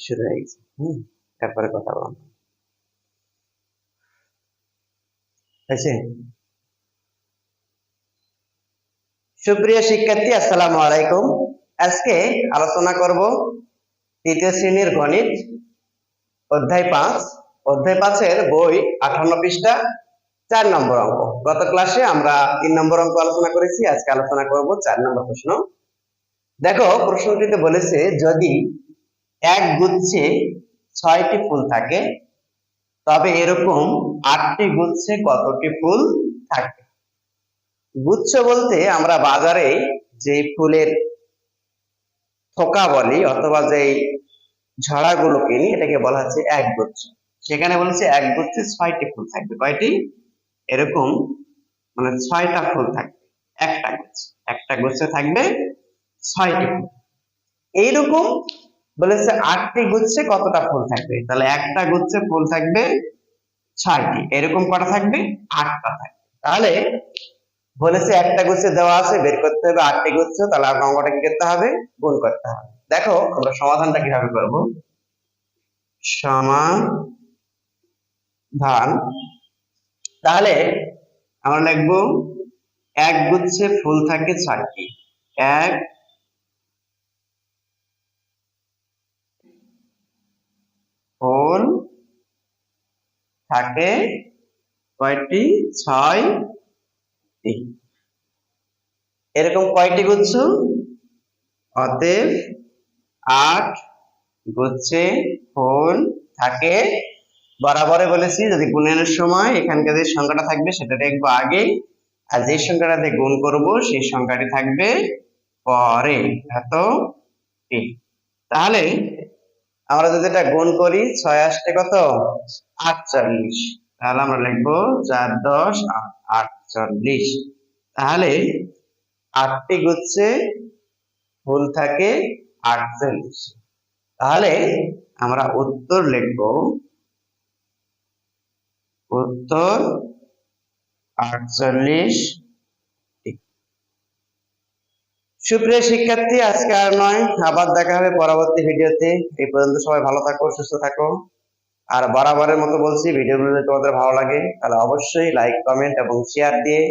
শুরু হয়ে গেছে। তারপরে কথা বললাম। সুপ্রিয় শিক্ষার্থী, আসসালামু আলাইকুম। আজকে আলোচনা করব তৃতীয় শ্রেণীর গণিত অধ্যায় 5। অধ্যায় 5-এর বই 58 পৃষ্ঠা 4 নম্বর অঙ্ক। গত ক্লাসে আমরা 3 নম্বর অঙ্ক আলোচনা করেছি, আজকে আলোচনা করব 4 নম্বর প্রশ্ন। দেখো, প্রশ্নটিতে বলেছে যদি এক গুচ্ছে 6টি ফুল থাকে তবে এরকম 8টি গুচ্ছে কতটি ফুল থাকে? গুচ্ছ বলতে আমরা বাজারে যে ফুলের থোকা বলি অথবা যে ঝড়াগুলো কিনি এটাকে বলা হচ্ছে এক গুচ্ছ। সেখানে বলেছে এক গুচ্ছে 6টি ফুল থাকবে। কয়টি? এরকম মানে 6টা ফুল থাকবে একটা গুচ্ছে থাকবে 6টি ফুল। এইরকম বলেছে 8টি গুচ্ছে কতটা ফুল থাকবে? তাহলে একটা গুচ্ছে ফুল থাকবে 6টি, এরকম কটা থাকবে? 8টা থাকবে। তাহলে বলেছে একটা গুচ্ছে দেওয়া আছে, বের করতে হবে 8টি গুচ্ছ, তাহলে অঙ্কটা কি করতে হবে? গুণ করতে হবে। দেখো আমরা সমাধানটা কিভাবে করব। সমাধান, তাহলে আমরা লিখবো এক গুচ্ছে ফুল থাকে 6টি। এক ফুল থাকে কয়টি? 6টি। এরকম কয়টি গুচ্ছ? অতএব 8 গুচ্ছে ফুল থাকে। বরাবরে বলেছি যদি গুণের সময় এখানকার যে সংখ্যাটা থাকবে সেটা দেখবো আগে, আর যে সংখ্যাটাতে গুণ করব সেই সংখ্যাটি থাকবে পরে। তাহলে আমরা যদি এটা গুণ করি 6 আসতে কত? 48। তাহলে আমরা লিখবো 4 10 48। তাহলে 8টি গুচ্ছে ফুল থাকে 48। তাহলে আমরা উত্তর লিখবো উত্তর 48। সুপ্রিয় শিক্ষার্থী, আজকে আর নয়, আবার দেখা হবে পরবর্তী ভিডিওতে। এই পর্যন্ত সবাই ভালো থাকো, সুস্থ থাকো। আর বরাবরের মতো বলছি, ভিডিওগুলো যদি তোমাদের ভালো লাগে তাহলে অবশ্যই লাইক, কমেন্ট এবং শেয়ার দিয়ে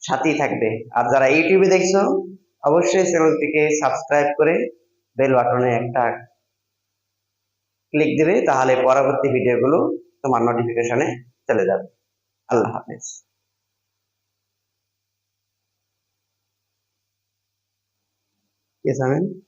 সাথেই থাকবে। আর যারা ইউটিউবে দেখছো অবশ্যই চ্যানেলটিকে সাবস্ক্রাইব করে বেল বাটনে একটা ক্লিক দিবে, তাহলে পরবর্তী ভিডিওগুলো তোমার নোটিফিকেশনে চলে যাবে। আল্লাহ হাফেজ। Yes, I mean.